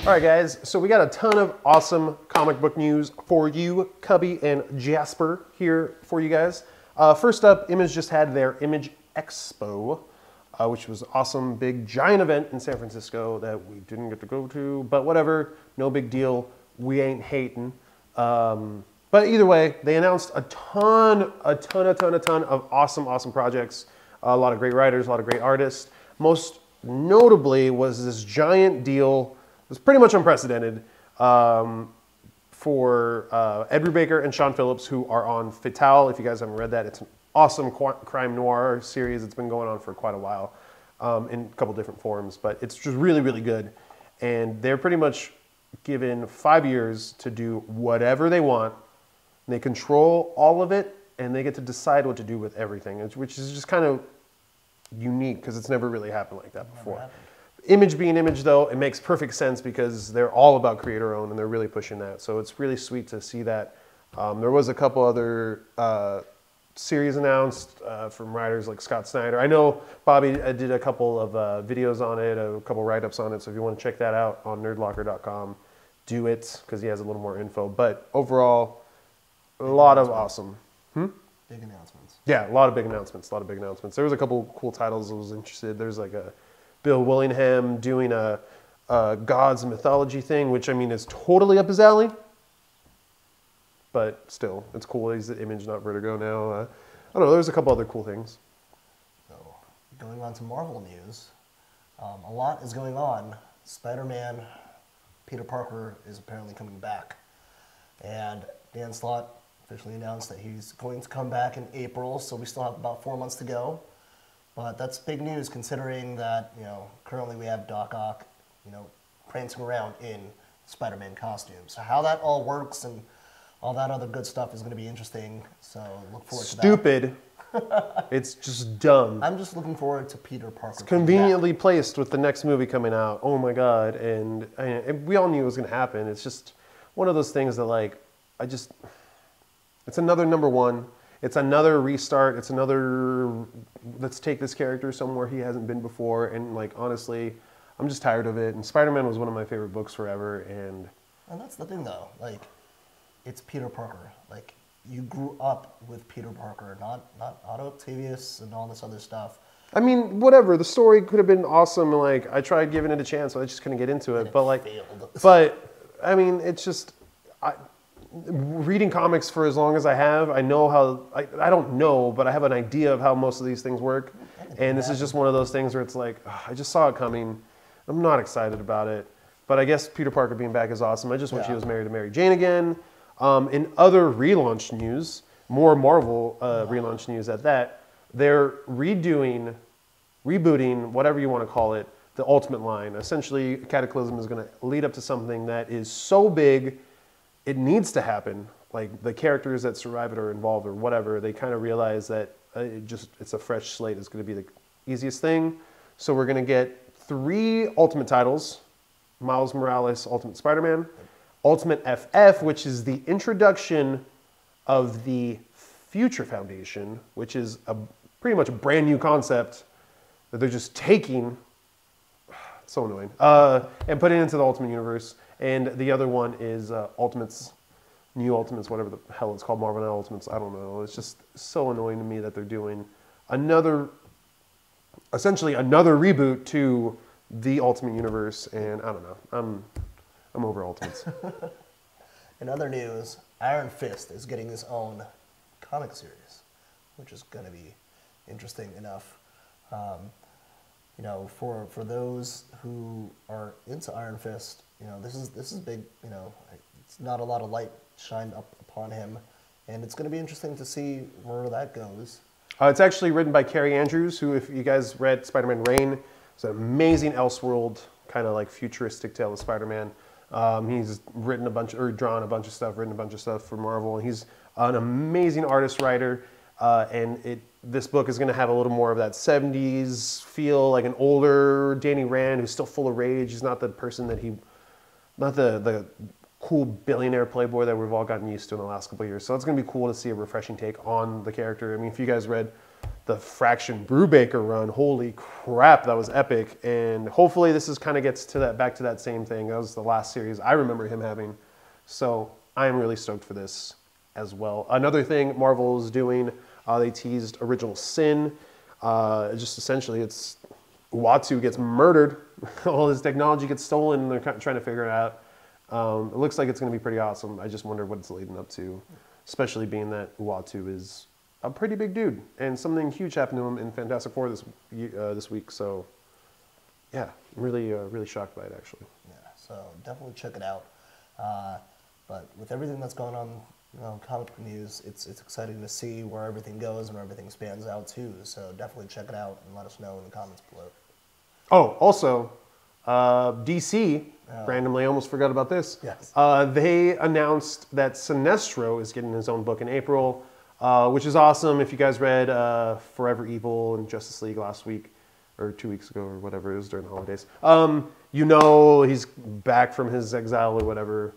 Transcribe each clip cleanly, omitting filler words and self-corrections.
All right, guys, so we got a ton of awesome comic book news for you, Cubby and Jasper, here for you guys. First up, Image just had their Image Expo, which was awesome, big, giant event in San Francisco that we didn't get to go to, but whatever, no big deal. We ain't hating. But either way, they announced a ton of awesome projects. A lot of great writers, a lot of great artists. Most notably was this giant deal. It was pretty much unprecedented for Ed Brubaker and Sean Phillips, who are on Fatale. If you guys haven't read that, it's an awesome crime noir series. It's been going on for quite a while in a couple different forms, but it's just really good. And they're pretty much given 5 years to do whatever they want. They control all of it, and they get to decide what to do with everything, which is just kind of unique because it's never really happened like that before. Image being Image, though, it makes perfect sense because they're all about creator-owned, and they're really pushing that. So it's really sweet to see that. There was a couple other series announced from writers like Scott Snyder. I know Bobby did a couple of videos on it, a couple write-ups on it, so if you want to check that out on nerdlocker.com, do it, because he has a little more info. But overall, a lot of awesome. Big announcements. Yeah, a lot of big announcements, There was a couple cool titles I was interested. There's like a Bill Willingham doing a gods and mythology thing, which I mean is totally up his alley. But still, it's cool. He's the Image, not Vertigo now. I don't know. There's a couple other cool things. So, going on to Marvel news, a lot is going on. Spider-Man, Peter Parker is apparently coming back, and Dan Slott officially announced that he's going to come back in April. So we still have about 4 months to go. But that's big news considering that, you know, currently we have Doc Ock, you know, prancing around in Spider-Man costumes. So how that all works and all that other good stuff is going to be interesting. So look forward to that. Stupid. It's just dumb. I'm just looking forward to Peter Parker. It's conveniently placed with the next movie coming out. Oh my God. And we all knew it was going to happen. It's just one of those things that like, it's another number one. It's another restart. It's another, let's take this character somewhere he hasn't been before. And like, honestly, I'm just tired of it. And Spider-Man was one of my favorite books forever. And that's the thing though, like, it's Peter Parker. Like, you grew up with Peter Parker, not Otto Octavius and all this other stuff. I mean, whatever. The story could have been awesome. Like, I tried giving it a chance, but I just couldn't get into it. But like, I mean, it's just, reading comics for as long as I have, I know how, I don't know, but I have an idea of how most of these things work. And this is just one of those things where it's like, I just saw it coming. I'm not excited about it. But I guess Peter Parker being back is awesome. I just wish he was married to Mary Jane again. In other relaunch news, more Marvel relaunch news at that, they're rebooting, whatever you want to call it, the Ultimate line. Essentially, Cataclysm is going to lead up to something that is so big, it needs to happen. Like the characters that survive it or involved or whatever, they kind of realize that it's a fresh slate is going to be the easiest thing. So we're going to get 3 Ultimate titles: Miles Morales, Ultimate Spider-Man, Ultimate FF, which is the introduction of the Future Foundation, which is pretty much a brand new concept that they're just taking, so annoying, and putting it into the Ultimate Universe. And the other one is Ultimates, New Ultimates, whatever the hell it's called, Marvel Now Ultimates, I don't know. It's just so annoying to me that they're doing essentially another reboot to the Ultimate Universe, and I don't know. I'm over Ultimates. In other news, Iron Fist is getting his own comic series, which is going to be interesting enough. You know, for those who are into Iron Fist, you know, this is big. You know, it's not a lot of light shined up upon him, and it's going to be interesting to see where that goes. It's actually written by Carrie Andrews, who, if you guys read Spider-Man Reign, it's an amazing Elseworld kind of like futuristic tale of Spider-Man. He's written drawn a bunch of stuff, written a bunch of stuff for Marvel, and he's an amazing artist writer. And this book is going to have a little more of that 70s feel, like an older Danny Rand who's still full of rage. He's not the person that not the cool billionaire playboy that we've all gotten used to in the last couple of years. So it's going to be cool to see a refreshing take on the character. I mean, if you guys read the Fraction Brubaker run. Holy crap, that was epic. And hopefully this is kind of gets to that, back to that same thing. That was the last series I remember him having. So I am really stoked for this as well. Another thing Marvel is doing, they teased Original Sin. Just essentially it's Uatu gets murdered. All his technology gets stolen and they're trying to figure it out. It looks like it's going to be pretty awesome. I just wonder what it's leading up to, especially being that Uatu is a pretty big dude, and something huge happened to him in Fantastic Four this week. So, yeah, really shocked by it actually. Yeah, so definitely check it out. But with everything that's going on, comic book news, it's exciting to see where everything goes and where everything spans out too. So definitely check it out and let us know in the comments below. Oh, also, DC. Randomly, almost forgot about this. Yes. They announced that Sinestro is getting his own book in April, which is awesome. If you guys read Forever Evil and Justice League last week, or 2 weeks ago, or whatever it was during the holidays, he's back from his exile or whatever.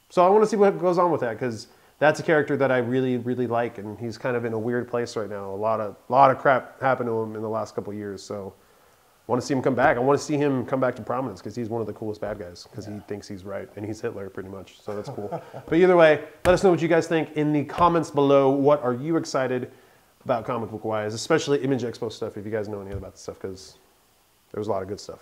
So I want to see what goes on with that, because that's a character that I really like, and he's kind of in a weird place right now. A lot of crap happened to him in the last couple of years, so I want to see him come back. I want to see him come back to prominence, because he's one of the coolest bad guys, because he thinks he's right, and he's Hitler pretty much, so that's cool. But either way, let us know what you guys think in the comments below. What are you excited about comic book wise, especially Image Expo stuff, if you guys know any about the stuff, because there was a lot of good stuff.